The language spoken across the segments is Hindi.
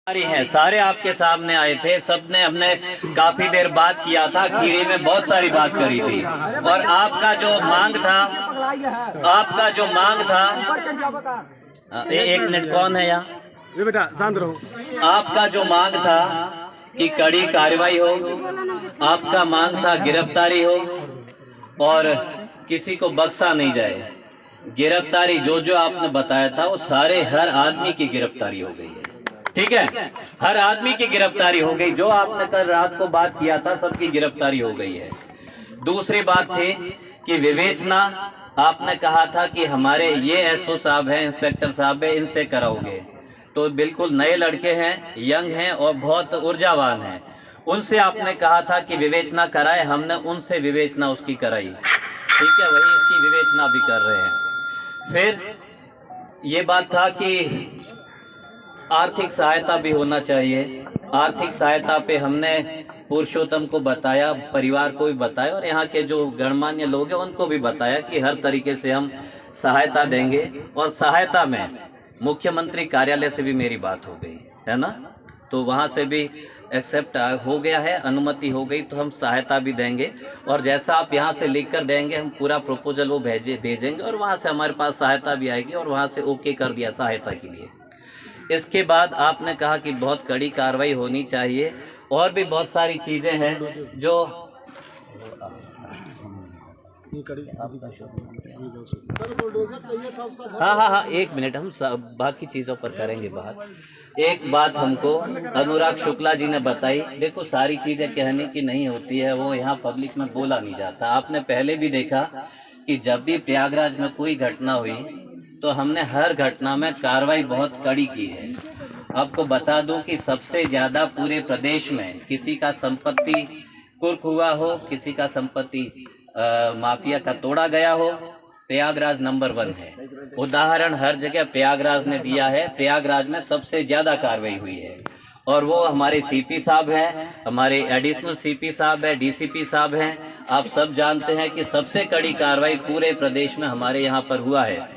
है, सारे आपके सामने आए थे, सबने हमने काफी देर बात किया था, खीरी में बहुत सारी बात करी थी। और आपका जो मांग था, एक मिनट, कौन है यहाँ? ये बेटा शांत रहो। आपका जो मांग था कि कड़ी कार्रवाई हो, आपका मांग था गिरफ्तारी हो और किसी को बख्शा नहीं जाए। गिरफ्तारी जो आपने बताया था वो सारे हर आदमी की गिरफ्तारी हो गई है, ठीक है, हर आदमी की गिरफ्तारी हो गई। जो आपने कल रात को बात किया था सबकी गिरफ्तारी हो गई है। दूसरी बात थी कि विवेचना, आपने कहा था कि हमारे ये एसओ साहब हैं, इंस्पेक्टर साहब है, इनसे कराओगे। तो बिल्कुल नए लड़के हैं, यंग हैं और बहुत ऊर्जावान हैं, उनसे आपने कहा था कि विवेचना कराए। हमने उनसे विवेचना उसकी कराई, ठीक है, वही इसकी विवेचना भी कर रहे हैं। फिर ये बात था कि आर्थिक सहायता भी होना चाहिए। आर्थिक सहायता पे हमने पुरुषोत्तम को बताया, परिवार को भी बताया और यहाँ के जो गणमान्य लोग हैं उनको भी बताया कि हर तरीके से हम सहायता देंगे। और सहायता में मुख्यमंत्री कार्यालय से भी मेरी बात हो गई है ना, तो वहाँ से भी एक्सेप्ट हो गया है, अनुमति हो गई, तो हम सहायता भी देंगे। और जैसा आप यहाँ से लिख कर देंगे हम पूरा प्रपोजल वो भेजेंगे और वहाँ से हमारे पास सहायता भी आएगी और वहाँ से ओके कर दिया सहायता के लिए। इसके बाद आपने कहा कि बहुत कड़ी कार्रवाई होनी चाहिए और भी बहुत सारी चीजें हैं जो हाँ, एक मिनट, हम बाकी चीजों पर करेंगे बात। एक बात हमको अनुराग शुक्ला जी ने बताई, देखो सारी चीजें कहने की नहीं होती है, वो यहाँ पब्लिक में बोला नहीं जाता। आपने पहले भी देखा कि जब भी प्रयागराज में कोई घटना हुई तो हमने हर घटना में कार्रवाई बहुत कड़ी की है। आपको बता दूं कि सबसे ज्यादा पूरे प्रदेश में किसी का संपत्ति कुर्क हुआ हो, किसी का संपत्ति माफिया का तोड़ा गया हो, प्रयागराज नंबर 1 है। उदाहरण हर जगह प्रयागराज ने दिया है, प्रयागराज में सबसे ज्यादा कार्रवाई हुई है। और वो हमारे सीपी साहब हैं, हमारे एडिशनल सीपी साहब है, डीसीपी साहब हैं। आप सब जानते हैं कि सबसे कड़ी कार्रवाई पूरे प्रदेश में हमारे यहाँ पर हुआ है।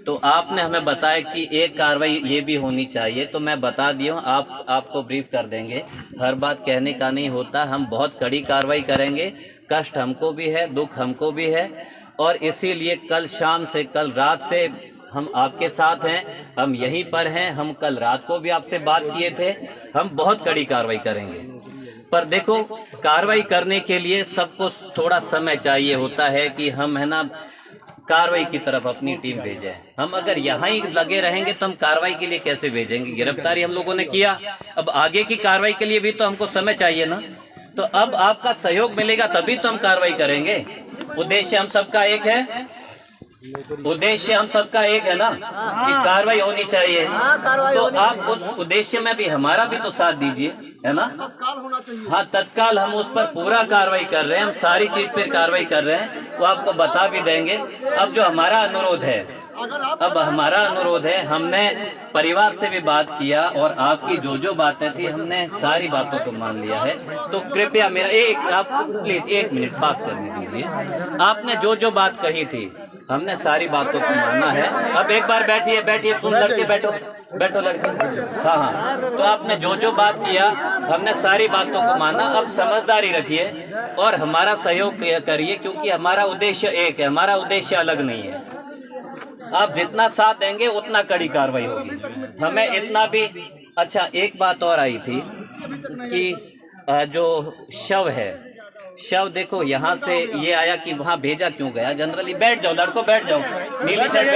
तो आपने हमें बताया कि एक कार्रवाई ये भी होनी चाहिए, तो मैं बता दिया हूँ, आपको ब्रीफ कर देंगे। हर बात कहने का नहीं होता, हम बहुत कड़ी कार्रवाई करेंगे। कष्ट हमको भी है, दुख हमको भी है, और इसीलिए कल शाम से, कल रात से हम आपके साथ हैं, हम यहीं पर हैं। हम कल रात को भी आपसे बात किए थे, हम बहुत कड़ी कार्रवाई करेंगे। पर देखो, कार्रवाई करने के लिए सबको थोड़ा समय चाहिए होता है कि हम, है ना, कार्रवाई की तरफ अपनी टीम भेजें। हम अगर यहाँ ही लगे रहेंगे तो हम कार्रवाई के लिए कैसे भेजेंगे? गिरफ्तारी हम लोगों ने किया, अब आगे की कार्रवाई के लिए भी तो हमको समय चाहिए ना। तो अब आपका सहयोग मिलेगा तभी तो हम कार्रवाई करेंगे। उद्देश्य हम सबका एक है, उद्देश्य हम सबका एक है ना कि कार्रवाई होनी चाहिए। तो आप उस उद्देश्य में भी हमारा भी तो साथ दीजिए, है ना। तत्काल होना चाहिए। हाँ, तत्काल हम उस पर पूरा कार्रवाई कर रहे हैं, हम सारी चीज पर कार्रवाई कर रहे हैं, वो आपको बता भी देंगे। अब जो हमारा अनुरोध है, हमने परिवार से भी बात किया और आपकी जो बातें थी हमने सारी बातों को मान लिया है। तो कृपया मेरा आप प्लीज 1 मिनट बात करने दीजिए। आपने जो बात कही थी हमने सारी बातों को माना है। अब एक बार बैठिए, तुम लड़के बैठो लड़के। हाँ, तो आपने जो बात किया हमने सारी बातों को माना। अब समझदारी रखिए और हमारा सहयोग करिए, क्योंकि हमारा उद्देश्य एक है, हमारा उद्देश्य अलग नहीं है। आप जितना साथ देंगे उतना कड़ी कार्रवाई होगी, हमें इतना भी। अच्छा, एक बात और आई थी कि जो शव है, शव देखो यहाँ से ये आया कि वहाँ भेजा क्यों गया। जनरली बैठ जाओ लड़को, बैठ जाओ, नीली शर्ट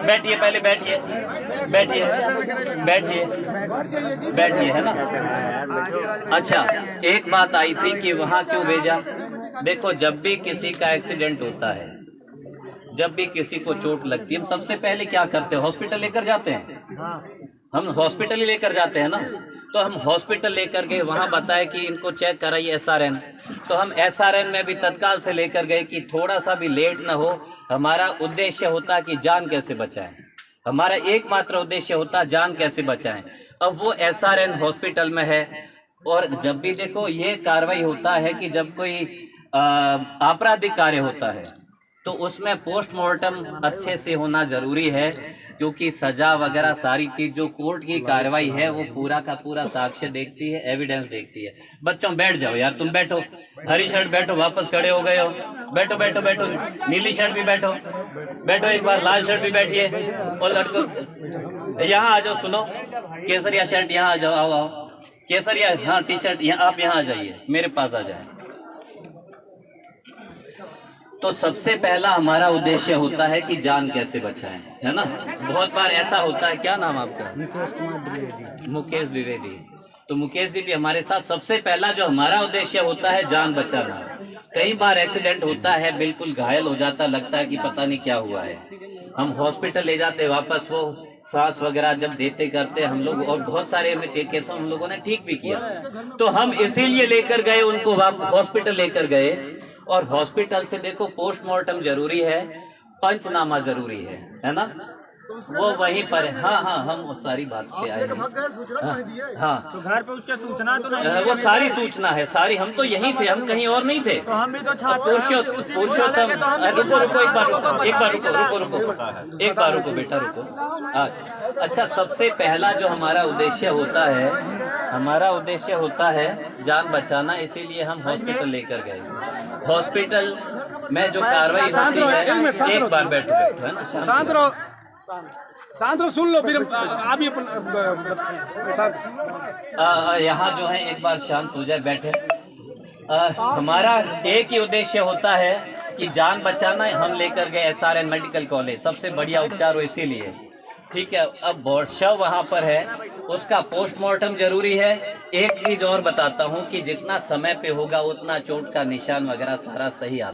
बैठिए, पहले बैठिए, है ना। अच्छा, एक बात आई थी कि वहाँ क्यों भेजा। देखो, जब भी किसी का एक्सीडेंट होता है, जब भी किसी को चोट लगती है, हम सबसे पहले क्या करते हैं? हॉस्पिटल लेकर जाते हैं। हम हॉस्पिटल ही लेकर जाते हैं ना। तो हम हॉस्पिटल लेकर गए, वहां बताया कि इनको चेक कराइए SRN। तो हम SRN में भी तत्काल से लेकर गए कि थोड़ा सा भी लेट ना हो। हमारा उद्देश्य होता कि जान कैसे बचाएं, हमारा एकमात्र उद्देश्य होता जान कैसे बचाएं। अब वो SRN हॉस्पिटल में है। और जब भी देखो, ये कार्रवाई होता है कि जब कोई आपराधिक कार्य होता है तो उसमें पोस्टमार्टम अच्छे से होना जरूरी है, क्योंकि सजा वगैरह सारी चीज जो कोर्ट की कार्रवाई है वो पूरा का पूरा साक्ष्य देखती है, एविडेंस देखती है। बच्चों बैठ जाओ यार, तुम बैठो, हरी शर्ट बैठो, वापस खड़े हो गए हो, बैठो बैठो बैठो, नीली शर्ट भी बैठो, बैठो एक बार, लाल शर्ट भी बैठिए, और लड़को यहाँ आ जाओ, सुनो, केसरिया शर्ट यहाँ आ जाओ, आओ आओ, केसरिया, हाँ टी शर्ट, आप यहाँ आ जाइए, मेरे पास आ जाए। तो सबसे पहला हमारा उद्देश्य होता है कि जान कैसे बचाएं, है ना। बहुत बार ऐसा होता है, क्या नाम आपका? मुकेश द्विवेदी। तो मुकेश जी भी हमारे साथ। सबसे पहला जो हमारा उद्देश्य होता है जान बचाना। कई बार एक्सीडेंट होता है, बिल्कुल घायल हो जाता, लगता है कि पता नहीं क्या हुआ है, हम हॉस्पिटल ले जाते, वापस वो सांस वगैरह जब देते करते हम लोग, और बहुत सारे केसों हम लोगों ने ठीक भी किया। तो हम इसीलिए लेकर गए उनको, हॉस्पिटल लेकर गए, और हॉस्पिटल से देखो पोस्टमार्टम जरूरी है, पंचनामा जरूरी है ना, वो वहीं पर। हाँ हाँ, हम वो सारी बात पे आए हैं। हाँ, तो घर पे उसके सूचना तो नहीं, वो सारी सूचना है, सारी। हम तो यहीं थे, हम कहीं और नहीं थे। तो हम भी तो छात्र हैं, पुरुषोत्तम, रुको रुको, एक बार रुको, एक बार रुको, रुको रुको, एक बार रुको बेटा, रुको। अच्छा, सबसे पहला जो हमारा उद्देश्य होता है, हमारा उद्देश्य होता है जान बचाना, इसीलिए हम हॉस्पिटल लेकर गए। हॉस्पिटल में जो कार्रवाई होती है, एक बार बैठो बैठो, है ना, शांत रहो, शांत रहो, सुन लो, फिर आप भी यहाँ जो है एक बार शांत हो जाए, बैठे। हमारा एक ही उद्देश्य होता है कि जान बचाना। हम लेकर गए SRN मेडिकल कॉलेज, सबसे बढ़िया उपचार हो, इसीलिए, ठीक है। अब शव वहाँ पर है, उसका पोस्टमार्टम जरूरी है। एक चीज और बताता हूँ कि जितना समय पे होगा उतना चोट का निशान वगैरह सारा सही आता है।